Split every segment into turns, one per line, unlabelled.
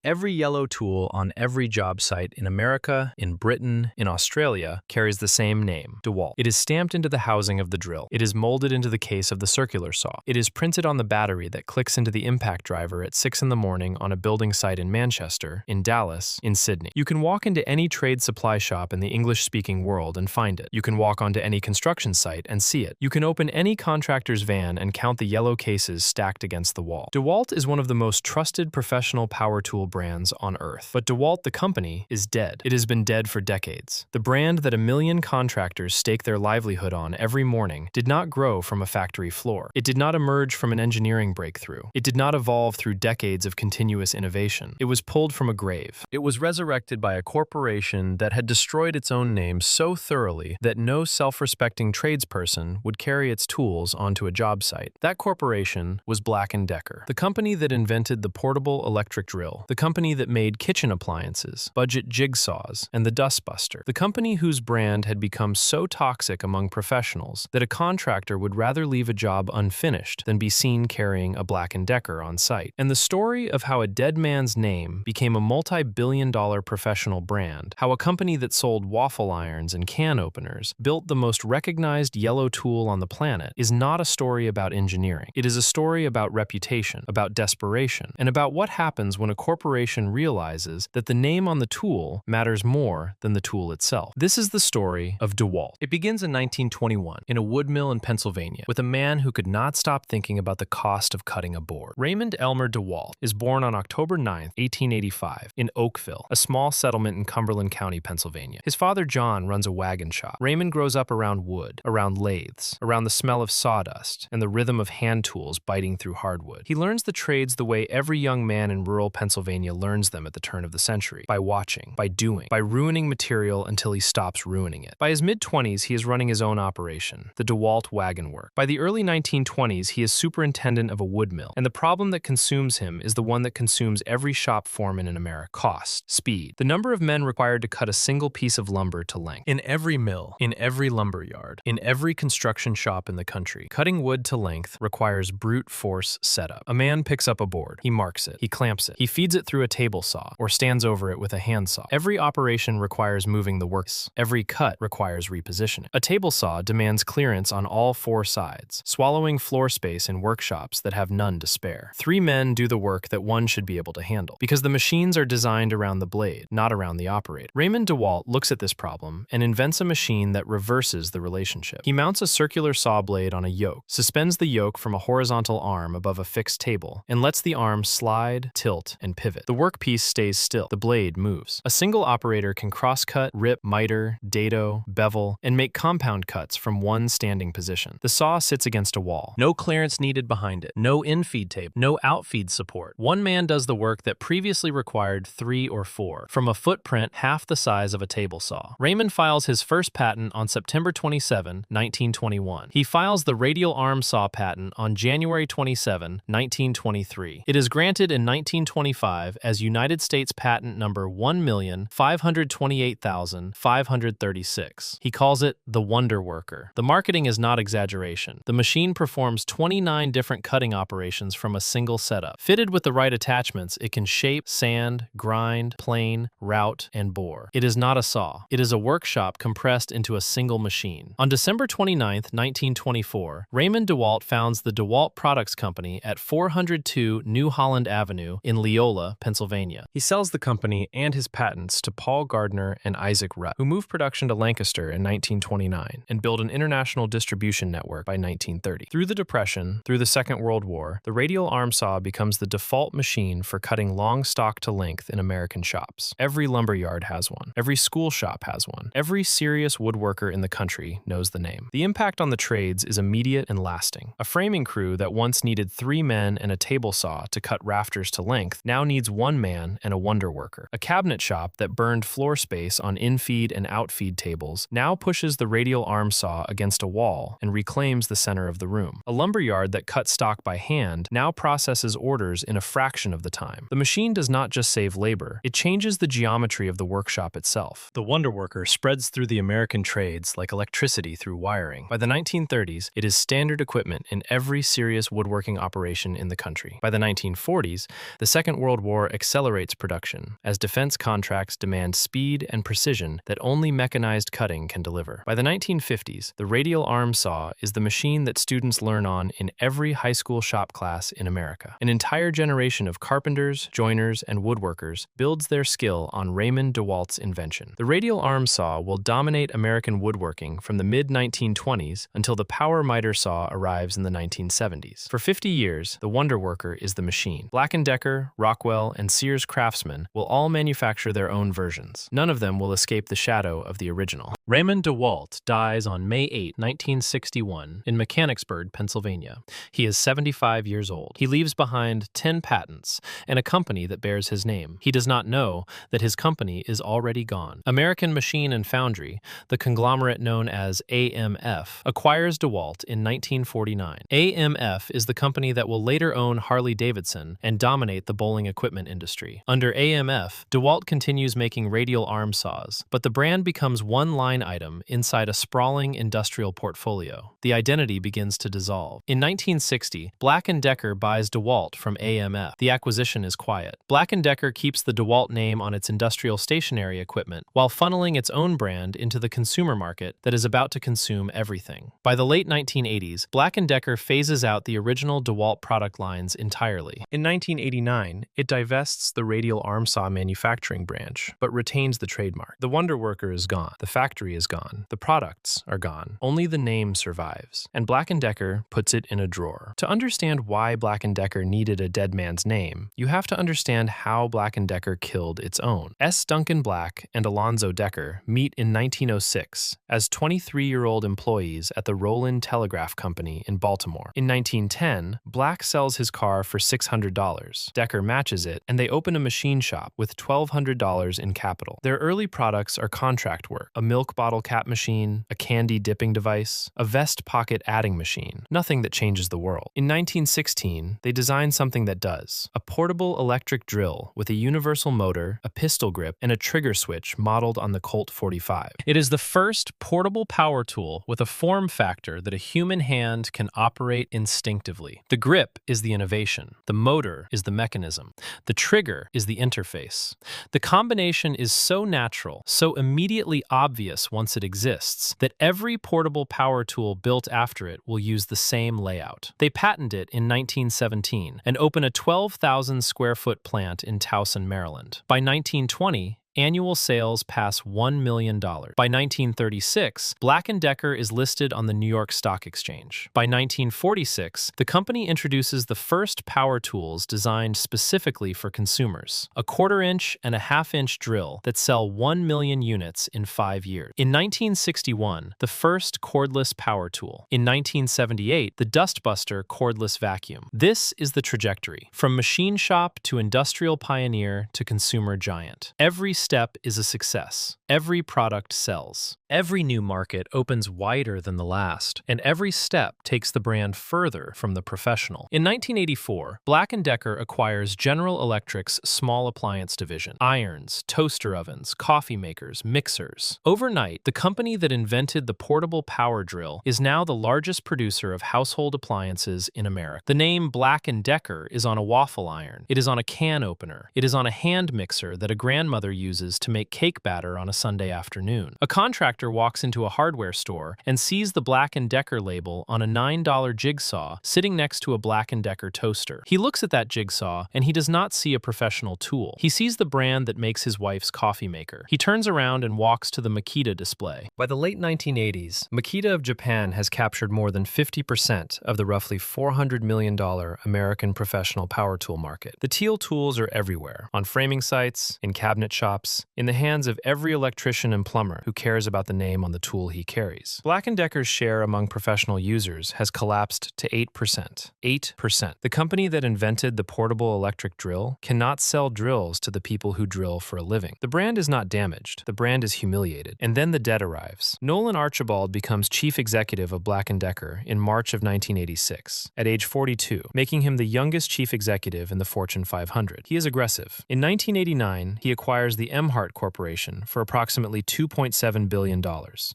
Every yellow tool on every job site in America, in Britain, in Australia carries the same name, DeWalt. It is stamped into the housing of the drill. It is molded into the case of the circular saw. It is printed on the battery that clicks into the impact driver at 6 in the morning on a building site in Manchester, in Dallas, in Sydney. You can walk into any trade supply shop in the English-speaking world and find it. You can walk onto any construction site and see it. You can open any contractor's van and count the yellow cases stacked against the wall. DeWalt is one of the most trusted professional power tool brands on earth. But DeWalt, the company, is dead. It has been dead for decades. The brand that a million contractors stake their livelihood on every morning did not grow from a factory floor. It did not emerge from an engineering breakthrough. It did not evolve through decades of continuous innovation. It was pulled from a grave. It was resurrected by a corporation that had destroyed its own name so thoroughly that no self-respecting tradesperson would carry its tools onto a job site. That corporation was Black & Decker, the company that invented the portable electric drill, the company that made kitchen appliances, budget jigsaws, and the dustbuster, the company whose brand had become so toxic among professionals that a contractor would rather leave a job unfinished than be seen carrying a Black & Decker on site. And the story of how a dead man's name became a multi-billion-dollar professional brand, how a company that sold waffle irons and can openers built the most recognized yellow tool on the planet, is not a story about engineering. It is a story about reputation, about desperation, and about what happens when a corporation realizes that the name on the tool matters more than the tool itself. This is the story of DeWalt. It begins in 1921 in a wood mill in Pennsylvania with a man who could not stop thinking about the cost of cutting a board. Raymond Elmer DeWalt is born on October 9, 1885, in Oakville, a small settlement in Cumberland County, Pennsylvania. His father, John, runs a wagon shop. Raymond grows up around wood, around lathes, around the smell of sawdust, and the rhythm of hand tools biting through hardwood. He learns the trades the way every young man in rural Pennsylvania learns them at the turn of the century, by watching, by doing, by ruining material until he stops ruining it. By his mid-20s, he is running his own operation, the DeWalt Wagon Work. By the early 1920s, he is superintendent of a wood mill, and the problem that consumes him is the one that consumes every shop foreman in America: cost, speed, the number of men required to cut a single piece of lumber to length. In every mill, in every lumber yard, in every construction shop in the country, cutting wood to length requires brute force setup. A man picks up a board, he marks it, he clamps it, he feeds it through a table saw, or stands over it with a handsaw. Every operation requires moving the works. Every cut requires repositioning. A table saw demands clearance on all four sides, swallowing floor space in workshops that have none to spare. 3 men do the work that one should be able to handle, because the machines are designed around the blade, not around the operator. Raymond DeWalt looks at this problem and invents a machine that reverses the relationship. He mounts a circular saw blade on a yoke, suspends the yoke from a horizontal arm above a fixed table, and lets the arm slide, tilt, and pivot. The workpiece stays still. The blade moves. A single operator can cross-cut, rip, miter, dado, bevel, and make compound cuts from one standing position. The saw sits against a wall. No clearance needed behind it. No infeed tape. No outfeed support. One man does the work that previously required 3 or 4, from a footprint half the size of a table saw. Raymond files his first patent on September 27, 1921. He files the radial arm saw patent on January 27, 1923. It is granted in 1925 as United States Patent number 1,528,536. He calls it the Wonder Worker. The marketing is not exaggeration. The machine performs 29 different cutting operations from a single setup. Fitted with the right attachments, it can shape, sand, grind, plane, route, and bore. It is not a saw. It is a workshop compressed into a single machine. On December 29, 1924, Raymond DeWalt founds the DeWalt Products Company at 402 New Holland Avenue in Leola, Pennsylvania. He sells the company and his patents to Paul Gardner and Isaac Rutt, who moved production to Lancaster in 1929 and built an international distribution network by 1930. Through the Depression, through the Second World War, the radial arm saw becomes the default machine for cutting long stock to length in American shops. Every lumberyard has one. Every school shop has one. Every serious woodworker in the country knows the name. The impact on the trades is immediate and lasting. A framing crew that once needed 3 men and a table saw to cut rafters to length now needs 1 man and a wonder worker. A cabinet shop that burned floor space on infeed and outfeed tables now pushes the radial arm saw against a wall and reclaims the center of the room. A lumberyard that cut stock by hand now processes orders in a fraction of the time. The machine does not just save labor, it changes the geometry of the workshop itself. The wonder worker spreads through the American trades like electricity through wiring. By the 1930s, it is standard equipment in every serious woodworking operation in the country. By the 1940s, the Second World War War accelerates production, as defense contracts demand speed and precision that only mechanized cutting can deliver. By the 1950s, the radial arm saw is the machine that students learn on in every high school shop class in America. An entire generation of carpenters, joiners, and woodworkers builds their skill on Raymond DeWalt's invention. The radial arm saw will dominate American woodworking from the mid-1920s until the power miter saw arrives in the 1970s. For 50 years, the wonder worker is the machine. Black & Decker, Rockwell, and Sears Craftsman will all manufacture their own versions. None of them will escape the shadow of the original. Raymond DeWalt dies on May 8, 1961, in Mechanicsburg, Pennsylvania. He is 75 years old. He leaves behind 10 patents and a company that bears his name. He does not know that his company is already gone. American Machine and Foundry, the conglomerate known as AMF, acquires DeWalt in 1949. AMF is the company that will later own Harley-Davidson and dominate the bowling equipment industry. Under AMF, DeWalt continues making radial arm saws, but the brand becomes one line item inside a sprawling industrial portfolio. The identity begins to dissolve. In 1960, Black & Decker buys DeWalt from AMF. The acquisition is quiet. Black & Decker keeps the DeWalt name on its industrial stationery equipment while funneling its own brand into the consumer market that is about to consume everything. By the late 1980s, Black & Decker phases out the original DeWalt product lines entirely. In 1989, it divests the radial arm saw manufacturing branch, but retains the trademark. The wonder worker is gone. The factory is gone. The products are gone. Only the name survives. And Black & Decker puts it in a drawer. To understand why Black & Decker needed a dead man's name, you have to understand how Black & Decker killed its own. S. Duncan Black and Alonzo Decker meet in 1906 as 23-year-old employees at the Roland Telegraph Company in Baltimore. In 1910, Black sells his car for $600. Decker matches it, and they open a machine shop with $1,200 in capital. Their early products are contract work: a milk bottle cap machine, a candy dipping device, a vest pocket adding machine. Nothing that changes the world. In 1916, they design something that does: a portable electric drill with a universal motor, a pistol grip, and a trigger switch modeled on the Colt 45. It is the first portable power tool with a form factor that a human hand can operate instinctively. The grip is the innovation. The motor is the mechanism. The trigger is the interface. The combination is so natural, so immediately obvious once it exists, that every portable power tool built after it will use the same layout. They patent it in 1917 and open a 12,000 square foot plant in Towson, Maryland. By 1920, annual sales pass $1 million. By 1936, Black & Decker is listed on the New York Stock Exchange. By 1946, the company introduces the first power tools designed specifically for consumers: a 1/4-inch and a 1/2-inch drill that sell 1 million units in 5 years. In 1961, the first cordless power tool. In 1978, the Dustbuster cordless vacuum. This is the trajectory, from machine shop to industrial pioneer to consumer giant. Every step is a success. Every product sells. Every new market opens wider than the last, and every step takes the brand further from the professional. In 1984, Black & Decker acquires General Electric's small appliance division: irons, toaster ovens, coffee makers, mixers. Overnight, the company that invented the portable power drill is now the largest producer of household appliances in America. The name Black & Decker is on a waffle iron. It is on a can opener. It is on a hand mixer that a grandmother uses to make cake batter on a Sunday afternoon. A contractor walks into a hardware store and sees the Black & Decker label on a $9 jigsaw sitting next to a Black & Decker toaster. He looks at that jigsaw and he does not see a professional tool. He sees the brand that makes his wife's coffee maker. He turns around and walks to the Makita display. By the late 1980s, Makita of Japan has captured more than 50% of the roughly $400 million American professional power tool market. The teal tools are everywhere: on framing sites, in cabinet shops, in the hands of every electrician and plumber who cares about the name on the tool he carries. Black & Decker's share among professional users has collapsed to 8%. 8%. The company that invented the portable electric drill cannot sell drills to the people who drill for a living. The brand is not damaged. The brand is humiliated. And then the debt arrives. Nolan Archibald becomes chief executive of Black & Decker in March of 1986, at age 42, making him the youngest chief executive in the Fortune 500. He is aggressive. In 1989, he acquires the the Emhart Corporation for approximately $2.7 billion,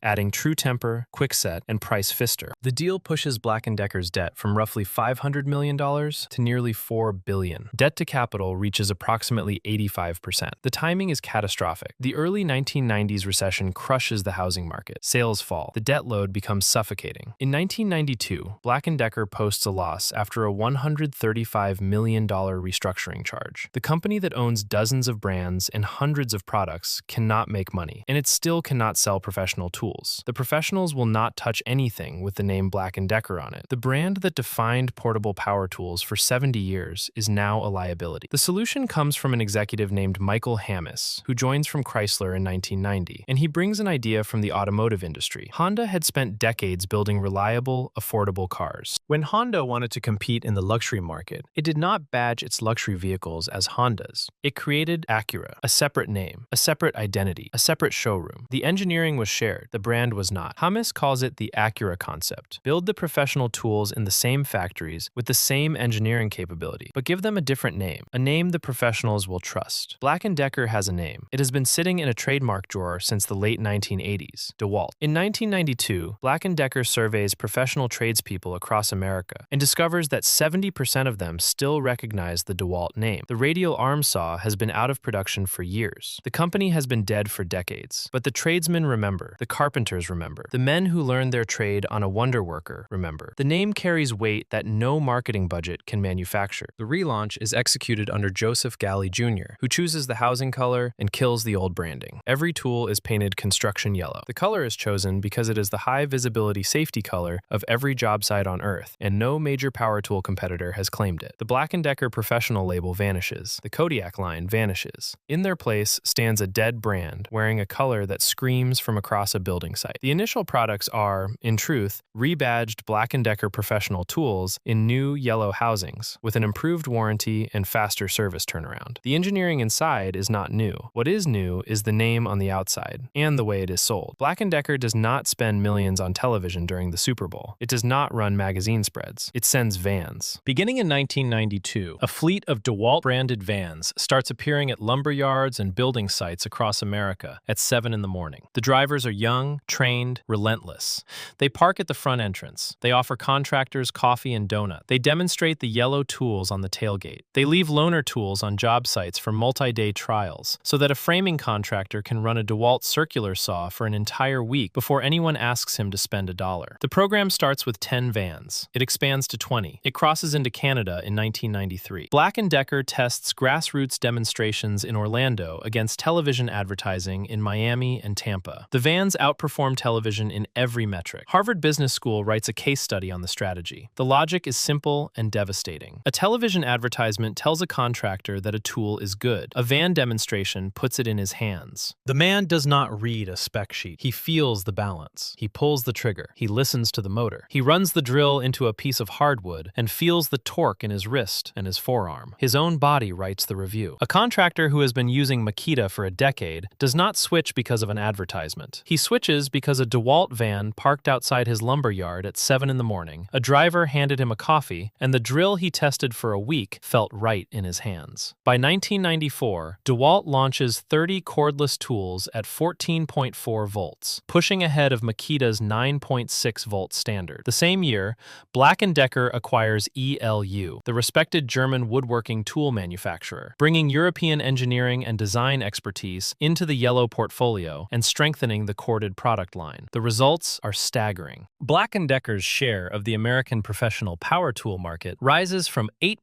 adding True Temper, Kwikset, and Price Pfister. The deal pushes Black & Decker's debt from roughly $500 million to nearly $4 billion. Debt to capital reaches approximately 85%. The timing is catastrophic. The early 1990s recession crushes the housing market. Sales fall. The debt load becomes suffocating. In 1992, Black & Decker posts a loss after a $135 million restructuring charge. The company that owns dozens of brands and hundreds of products cannot make money, and it still cannot sell professional tools. The professionals will not touch anything with the name Black & Decker on it. The brand that defined portable power tools for 70 years is now a liability. The solution comes from an executive named Michael Hammes, who joins from Chrysler in 1990, and he brings an idea from the automotive industry. Honda had spent decades building reliable, affordable cars. When Honda wanted to compete in the luxury market, it did not badge its luxury vehicles as Hondas. It created Acura, a separate name, a separate identity, a separate showroom. The engineering was shared, the brand was not. Hammes calls it the Acura concept. Build the professional tools in the same factories with the same engineering capability, but give them a different name, a name the professionals will trust. Black & Decker has a name. It has been sitting in a trademark drawer since the late 1980s, DeWalt. In 1992, Black & Decker surveys professional tradespeople across America and discovers that 70% of them still recognize the DeWalt name. The radial arm saw has been out of production for years. The company has been dead for decades, but the tradesmen remember, the carpenters remember, the men who learned their trade on a wonder worker remember. The name carries weight that no marketing budget can manufacture. The relaunch is executed under Joseph Galley Jr., who chooses the housing color and kills the old branding. Every tool is painted construction yellow. The color is chosen because it is the high visibility safety color of every job site on Earth, and no major power tool competitor has claimed it. The Black & Decker professional label vanishes. The Kodiak line vanishes. In their place stands a dead brand wearing a color that screams from across a building site. The initial products are, in truth, rebadged Black & Decker professional tools in new yellow housings with an improved warranty and faster service turnaround. The engineering inside is not new. What is new is the name on the outside and the way it is sold. Black & Decker does not spend millions on television during the Super Bowl. It does not run magazine spreads. It sends vans. Beginning in 1992, a fleet of DeWalt-branded vans starts appearing at lumber yards and building sites across America at 7 in the morning. The drivers are young, trained, relentless. They park at the front entrance. They offer contractors coffee and donut. They demonstrate the yellow tools on the tailgate. They leave loaner tools on job sites for multi-day trials so that a framing contractor can run a DeWalt circular saw for an entire week before anyone asks him to spend $1. The program starts with 10 vans. It expands to 20. It crosses into Canada in 1993. Black & Decker tests grassroots demonstrations in Orlando against television advertising in Miami and Tampa. The vans outperform television in every metric. Harvard Business School writes a case study on the strategy. The logic is simple and devastating. A television advertisement tells a contractor that a tool is good. A van demonstration puts it in his hands. The man does not read a spec sheet. He feels the balance. He pulls the trigger. He listens to the motor. He runs the drill into a piece of hardwood and feels the torque in his wrist and his forearm. His own body writes the review. A contractor who has been using Makita for a decade does not switch because of an advertisement. He switches because a DeWalt van parked outside his lumber yard at 7 in the morning, a driver handed him a coffee, and the drill he tested for a week felt right in his hands. By 1994, DeWalt launches 30 cordless tools at 14.4 volts, pushing ahead of Makita's 9.6 volt standard. The same year, Black & Decker acquires ELU, the respected German woodworking tool manufacturer, bringing European engineering and design expertise into the yellow portfolio and strengthening the corded product line. The results are staggering. Black & Decker's share of the American professional power tool market rises from 8%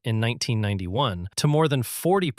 in 1991 to more than 40%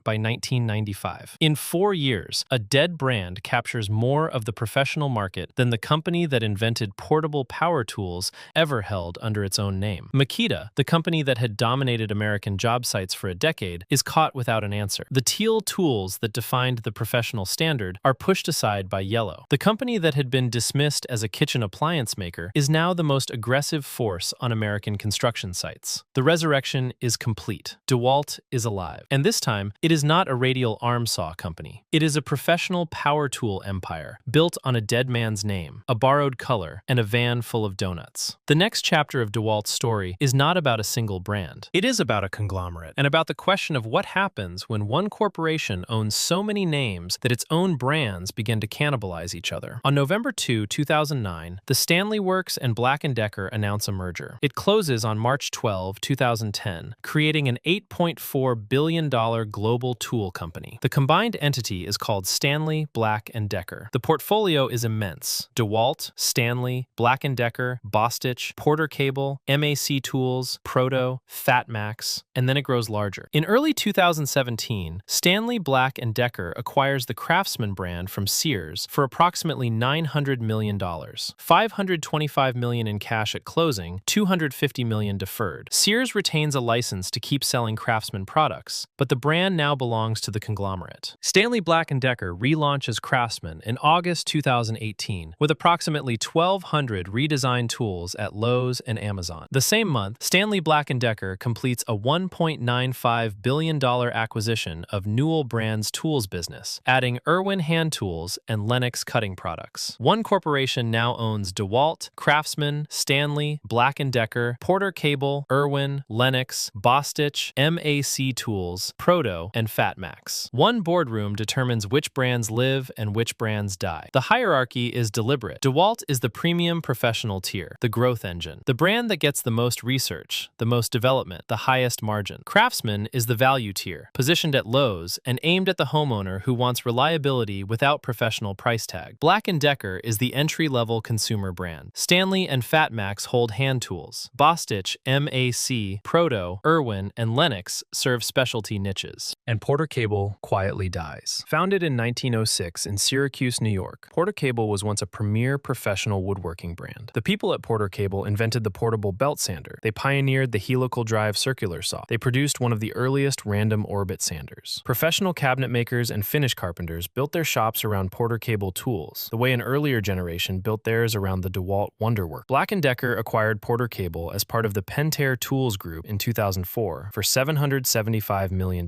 by 1995. In 4 years, a dead brand captures more of the professional market than the company that invented portable power tools ever held under its own name. Makita, the company that had dominated American job sites for a decade, is caught without an answer. The teal tools that defined the professional standard are pushed aside by yellow. The company that had been dismissed as a kitchen appliance maker is now the most aggressive force on American construction sites. The resurrection is complete. DeWalt is alive. And this time, it is not a radial arm saw company. It is a professional power tool empire built on a dead man's name, a borrowed color, and a van full of donuts. The next chapter of DeWalt's story is not about a single brand. It is about a conglomerate and about the question of what happens when one corporation corporation owns so many names that its own brands begin to cannibalize each other. On November 2, 2009, the Stanley Works and Black & Decker announce a merger. It closes on March 12, 2010, creating an $8.4 billion global tool company. The combined entity is called Stanley Black & Decker. The portfolio is immense. DeWalt, Stanley, Black & Decker, Bostitch, Porter Cable, MAC Tools, Proto, Fatmax, and then it grows larger. In early 2017, Stanley Black & Decker acquires the Craftsman brand from Sears for approximately $900 million, $525 million in cash at closing, $250 million deferred. Sears retains a license to keep selling Craftsman products, but the brand now belongs to the conglomerate. Stanley Black & Decker relaunches Craftsman in August 2018 with approximately 1,200 redesigned tools at Lowe's and Amazon. The same month, Stanley Black & Decker completes a $1.95 billion acquisition of Newell Brands' tools business, adding Irwin hand tools and Lennox cutting products. One corporation now owns DeWalt, Craftsman, Stanley, Black & Decker, Porter Cable, Irwin, Lennox, Bostitch, MAC Tools, Proto, and Fatmax. One boardroom determines which brands live and which brands die. The hierarchy is deliberate. DeWalt is the premium professional tier, the growth engine, the brand that gets the most research, the most development, the highest margin. Craftsman is the value tier, positioned at Lowe's and aimed at the homeowner who wants reliability without professional price tag. Black & Decker is the entry-level consumer brand. Stanley and Fatmax hold hand tools. Bostitch, MAC, Proto, Irwin, and Lennox serve specialty niches. And Porter Cable quietly dies. Founded in 1906 in Syracuse, New York, Porter Cable was once a premier professional woodworking brand. The people at Porter Cable invented the portable belt sander. They pioneered the helical drive circular saw. They produced one of the earliest random orbit sanders. Professional cabinet makers and finish carpenters built their shops around Porter Cable tools, the way an earlier generation built theirs around the DeWalt Wonderwork. Black & Decker acquired Porter Cable as part of the Pentair Tools Group in 2004 for $775 million.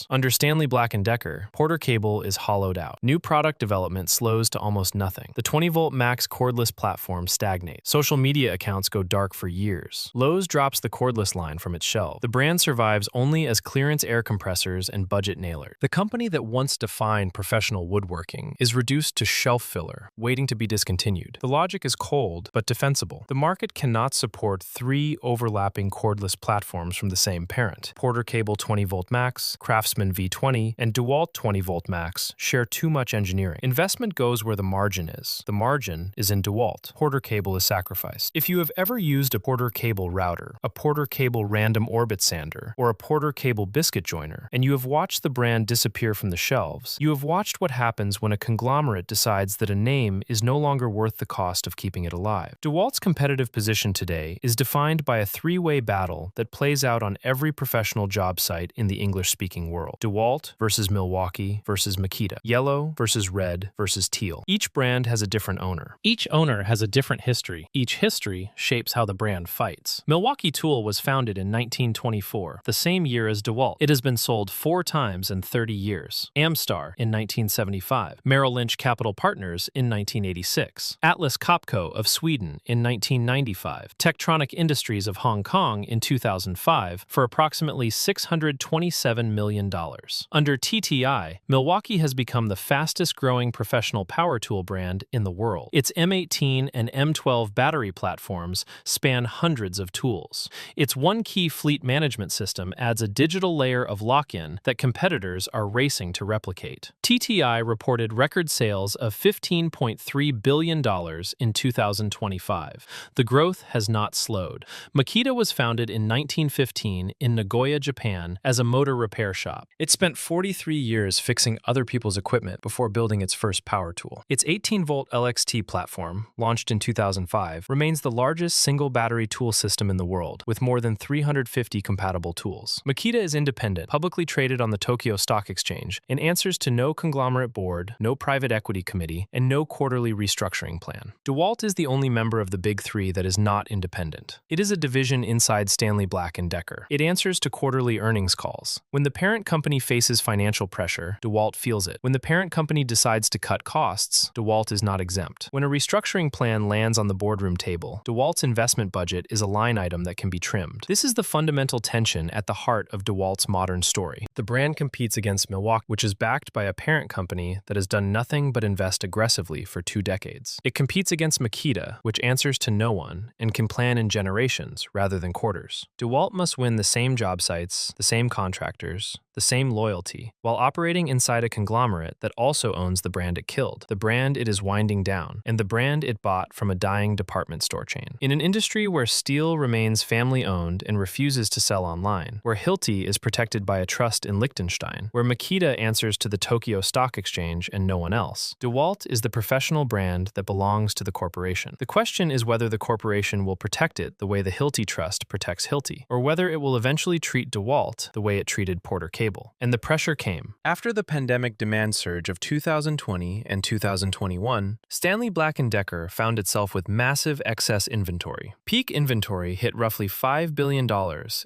Under Stanley Black & Decker, Porter Cable is hollowed out. New product development slows to almost nothing. The 20-volt max cordless platform stagnates. Social media accounts go dark for years. Lowe's drops the cordless line from its shelf. The brand survives only as clearance air compressors and budget nailers. The company that once defined professional woodworking is reduced to shelf filler, waiting to be discontinued. The logic is cold, but defensible. The market cannot support three overlapping cordless platforms from the same parent. Porter Cable 20-volt max, Craftsman V20, and DeWalt 20-volt max share too much engineering. Investment goes where the margin is. The margin is in DeWalt. Porter Cable is sacrificed. If you have ever used a Porter Cable router, a Porter Cable random orbit sander, or a Porter Cable biscuit joiner, and you have watched the brand disappear from the shelves, you have watched what happens when a conglomerate decides that a name is no longer worth the cost of keeping it alive. DeWalt's competitive position today is defined by a three-way battle that plays out on every professional job site in the English-speaking world. DeWalt versus Milwaukee versus Makita. Yellow versus red versus teal. Each brand has a different owner. Each owner has a different history. Each history shapes how the brand fights. Milwaukee Tool was founded in 1924, the same year as DeWalt. It has been sold 4 times in 30 years. Amstar in 1975. Merrill Lynch Capital Partners in 1986. Atlas Copco of Sweden in 1995. Tektronic Industries of Hong Kong in 2005 for approximately $627 million. Under TTI, Milwaukee has become the fastest-growing professional power tool brand in the world. Its M18 and M12 battery platforms span hundreds of tools. Its one-key fleet management system adds a digital layer of lock-in that competitors are racing to replicate. TTI reported record sales of $15.3 billion in 2025. The growth has not slowed. Makita was founded in 1915 in Nagoya, Japan, as a motor repair shop. It spent 43 years fixing other people's equipment before building its first power tool. Its 18-volt LXT platform, launched in 2005, remains the largest single-battery tool system in the world, with more than 350 compatible tools. Makita is independent, publicly traded on the Tokyo Stock Exchange, and answers to no conglomerate board, no private equity committee, and no quarterly restructuring plan. DeWalt is the only member of the Big Three that is not independent. It is a division inside Stanley Black & Decker. It answers to quarterly earnings calls. When the parent company faces financial pressure, DeWalt feels it. When the parent company decides to cut costs, DeWalt is not exempt. When a restructuring plan lands on the boardroom table, DeWalt's investment budget is a line item that can be trimmed. This is the fundamental tension at the heart of DeWalt's modern story. The brand competes against against Milwaukee, which is backed by a parent company that has done nothing but invest aggressively for 2 decades. It competes against Makita, which answers to no one and can plan in generations rather than quarters. DeWalt must win the same job sites, the same contractors, the same loyalty, while operating inside a conglomerate that also owns the brand it killed, the brand it is winding down, and the brand it bought from a dying department store chain. In an industry where steel remains family-owned and refuses to sell online, where Hilti is protected by a trust in Liechtenstein, where Makita answers to the Tokyo Stock Exchange and no one else, DeWalt is the professional brand that belongs to the corporation. The question is whether the corporation will protect it the way the Hilti Trust protects Hilti, or whether it will eventually treat DeWalt the way it treated Porter Cable. And the pressure came. After the pandemic demand surge of 2020 and 2021, Stanley Black & Decker found itself with massive excess inventory. Peak inventory hit roughly $5 billion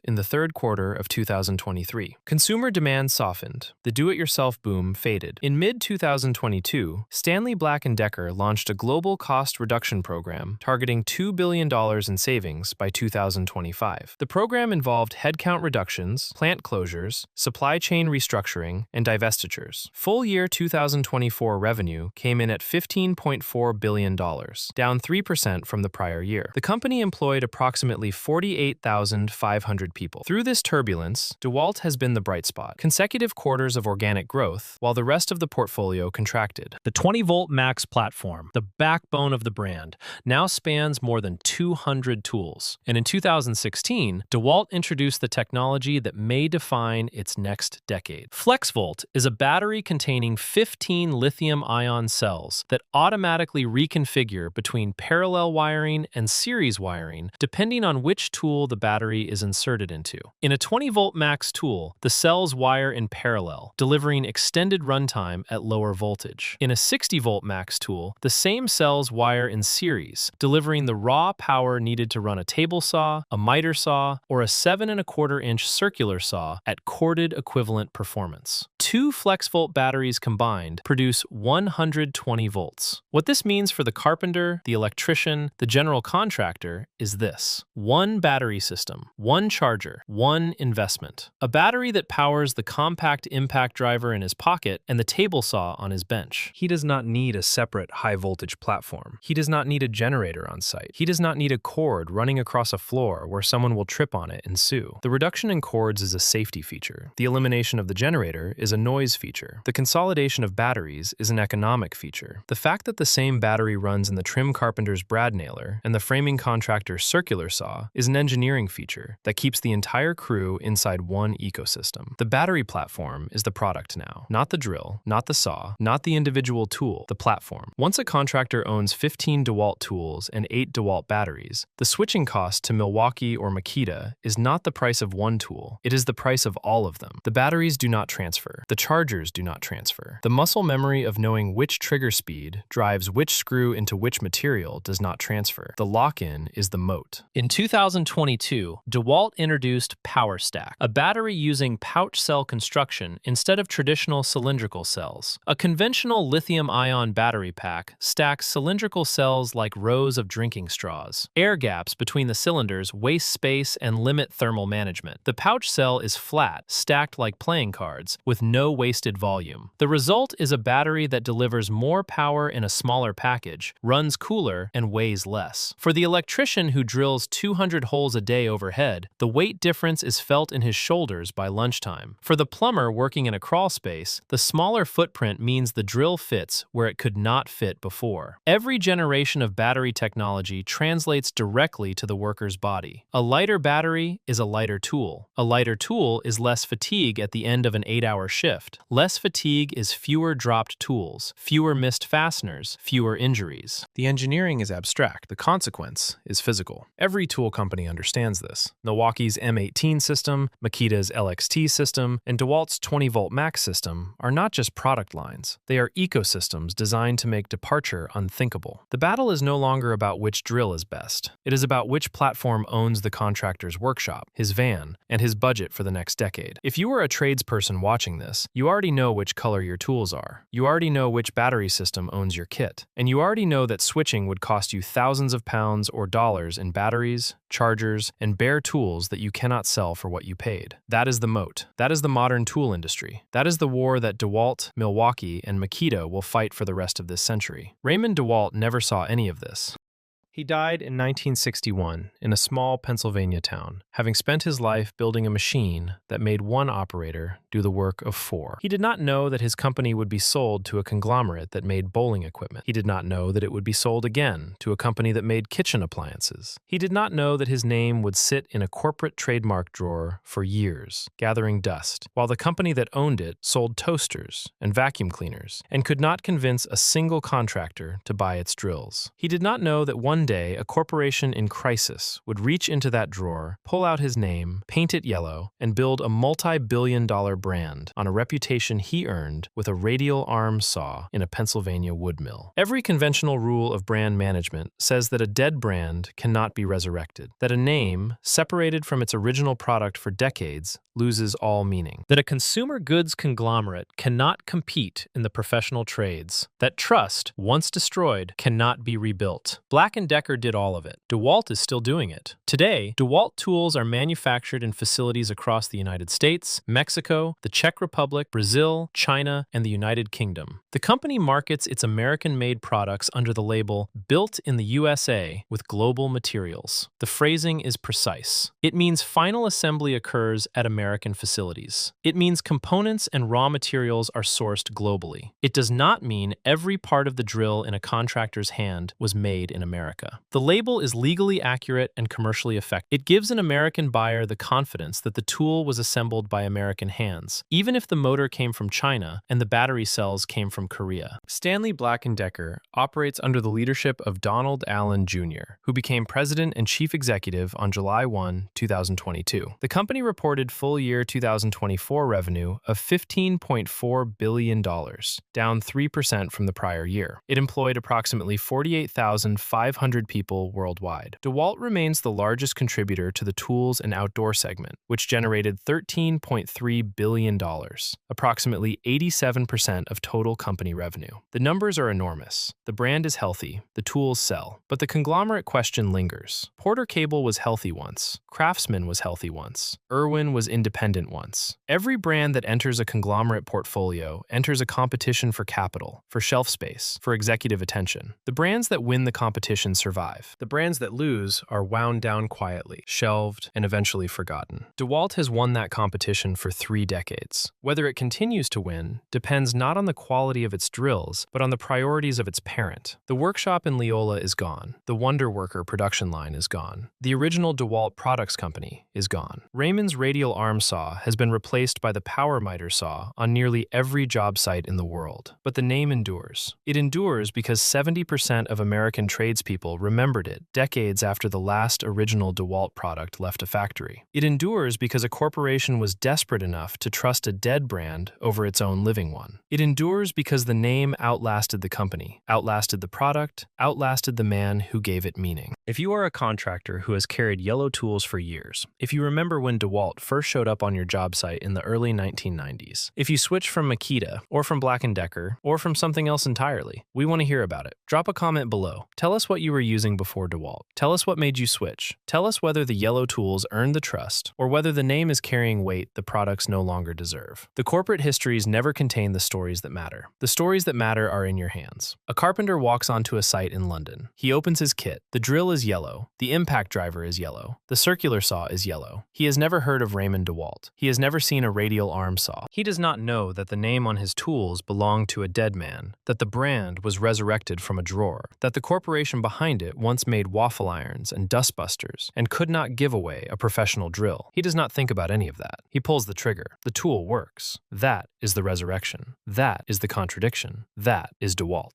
in the third quarter of 2023. Consumer demand softened. The do-it-yourself boom faded. In mid-2022, Stanley Black & Decker launched a global cost reduction program targeting $2 billion in savings by 2025. The program involved headcount reductions, plant closures, supply chain restructuring, and divestitures. Full year 2024 revenue came in at $15.4 billion, down 3% from the prior year. The company employed approximately 48,500 people. Through this turbulence, DeWalt has been the bright spot. Consecutive quarters of organic growth, while the rest of the portfolio contracted. The 20-volt Max platform, the backbone of the brand, now spans more than 200 tools. And in 2016, DeWalt introduced the technology that may define its next decade. FlexVolt is a battery containing 15 lithium-ion cells that automatically reconfigure between parallel wiring and series wiring depending on which tool the battery is inserted into. In a 20-volt Max tool, the cells wire in parallel, delivering extended runtime at lower voltage. In a 60-volt Max tool, the same cells wire in series, delivering the raw power needed to run a table saw, a miter saw, or a 7¼ inch circular saw at corded equivalent performance. 2 FlexVolt batteries combined produce 120 volts. What this means for the carpenter, the electrician, the general contractor is this: 1 battery system, 1 charger, 1 investment. A battery that powers the compact impact driver in his pocket and the table saw on his bench. He does not need a separate high-voltage platform. He does not need a generator on site. He does not need a cord running across a floor where someone will trip on it and sue. The reduction in cords is a safety feature. The elimination of the generator is a noise feature. The consolidation of batteries is an economic feature. The fact that the same battery runs in the trim carpenter's brad nailer and the framing contractor's circular saw is an engineering feature that keeps the entire crew inside one ecosystem. The battery platform is the product now, not the drill, not the saw, not the individual tool, the platform. Once a contractor owns 15 DeWalt tools and 8 DeWalt batteries, the switching cost to Milwaukee or Makita is not the price of one tool, it is the price of all of them. The batteries do not transfer. The chargers do not transfer. The muscle memory of knowing which trigger speed drives which screw into which material does not transfer. The lock-in is the moat. In 2022, DeWalt introduced PowerStack, a battery using pouch cell construction instead of traditional cylindrical cells. A conventional lithium-ion battery pack stacks cylindrical cells like rows of drinking straws. Air gaps between the cylinders waste space and limit thermal management. The pouch cell is flat, stacked like playing cards, with no wasted volume. The result is a battery that delivers more power in a smaller package, runs cooler, and weighs less. For the electrician who drills 200 holes a day overhead, the weight difference is felt in his shoulders by lunchtime. For the plumber working in a crawl space, the smaller footprint means the drill fits where it could not fit before. Every generation of battery technology translates directly to the worker's body. A lighter battery is a lighter tool. A lighter tool is less fatigue at the end of an 8-hour shift. Less fatigue is fewer dropped tools, fewer missed fasteners, fewer injuries. The engineering is abstract. The consequence is physical. Every tool company understands this. Milwaukee's M18 system, Makita's LXT system, and DeWalt's 20-volt Max system are not just product lines. They are ecosystems designed to make departure unthinkable. The battle is no longer about which drill is best. It is about which platform owns the contractor's workshop, his van, and his budget for the next decade. If you are a tradesperson watching this, you already know which color your tools are. You already know which battery system owns your kit. And you already know that switching would cost you thousands of pounds or dollars in batteries, chargers, and bare tools that you cannot sell for what you paid. That is the moat. That is the modern tool tool industry. That is the war that DeWalt, Milwaukee, and Makita will fight for the rest of this century. Raymond DeWalt never saw any of this. He died in 1961 in a small Pennsylvania town, having spent his life building a machine that made one operator do the work of four. He did not know that his company would be sold to a conglomerate that made bowling equipment. He did not know that it would be sold again to a company that made kitchen appliances. He did not know that his name would sit in a corporate trademark drawer for years, gathering dust, while the company that owned it sold toasters and vacuum cleaners and could not convince a single contractor to buy its drills. He did not know that one day, a corporation in crisis would reach into that drawer, pull out his name, paint it yellow, and build a multi-billion-dollar brand on a reputation he earned with a radial arm saw in a Pennsylvania wood mill. Every conventional rule of brand management says that a dead brand cannot be resurrected, that a name, separated from its original product for decades, loses all meaning, that a consumer goods conglomerate cannot compete in the professional trades, that trust, once destroyed, cannot be rebuilt. Black & Decker did all of it. DeWalt is still doing it. Today, DeWalt tools are manufactured in facilities across the United States, Mexico, the Czech Republic, Brazil, China, and the United Kingdom. The company markets its American-made products under the label "Built in the USA" with global materials. The phrasing is precise. It means final assembly occurs at American facilities. It means components and raw materials are sourced globally. It does not mean every part of the drill in a contractor's hand was made in America. The label is legally accurate and commercially effective. It gives an American buyer the confidence that the tool was assembled by American hands, even if the motor came from China and the battery cells came from Korea. Stanley Black & Decker operates under the leadership of Donald Allen Jr., who became president and chief executive on July 1, 2022. The company reported full year 2024 revenue of $15.4 billion, down 3% from the prior year. It employed approximately 48,500 people worldwide. DeWalt remains the largest contributor to the tools and outdoor segment, which generated $13.3 billion, approximately 87% of total company revenue. The numbers are enormous. The brand is healthy. The tools sell. But the conglomerate question lingers. Porter Cable was healthy once. Craftsman was healthy once. Irwin was independent once. Every brand that enters a conglomerate portfolio enters a competition for capital, for shelf space, for executive attention. The brands that win the competition survive. The brands that lose are wound down quietly, shelved, and eventually forgotten. DeWalt has won that competition for 3 decades. Whether it continues to win depends not on the quality of its drills, but on the priorities of its parent. The workshop in Leola is gone. The Wonder Worker production line is gone. The original DeWalt Products Company is gone. Raymond's radial arm saw has been replaced by the power miter saw on nearly every job site in the world. But the name endures. It endures because 70% of American tradespeople remembered it decades after the last original DeWalt product left a factory. It endures because a corporation was desperate enough to trust a dead brand over its own living one. It endures because the name outlasted the company, outlasted the product, outlasted the man who gave it meaning. If you are a contractor who has carried yellow tools for years, if you remember when DeWalt first showed up on your job site in the early 1990s, if you switched from Makita, or from Black & Decker, or from something else entirely, we want to hear about it. Drop a comment below. Tell us what you were using before DeWalt. Tell us what made you switch. Tell us whether the yellow tools earned the trust, or whether the name is carrying weight the products no longer deserve. The corporate histories never contain the stories that matter. The stories that matter are in your hands. A carpenter walks onto a site in London. He opens his kit. The drill is yellow. The impact driver is yellow. The circular saw is yellow. He has never heard of Raymond DeWalt. He has never seen a radial arm saw. He does not know that the name on his tools belonged to a dead man, that the brand was resurrected from a drawer, that the corporation behind it once made waffle irons and dustbusters and could not give away a professional drill. He does not think about any of that. He pulls the trigger. The tool works. That is the resurrection. That is the contradiction. That is DeWalt.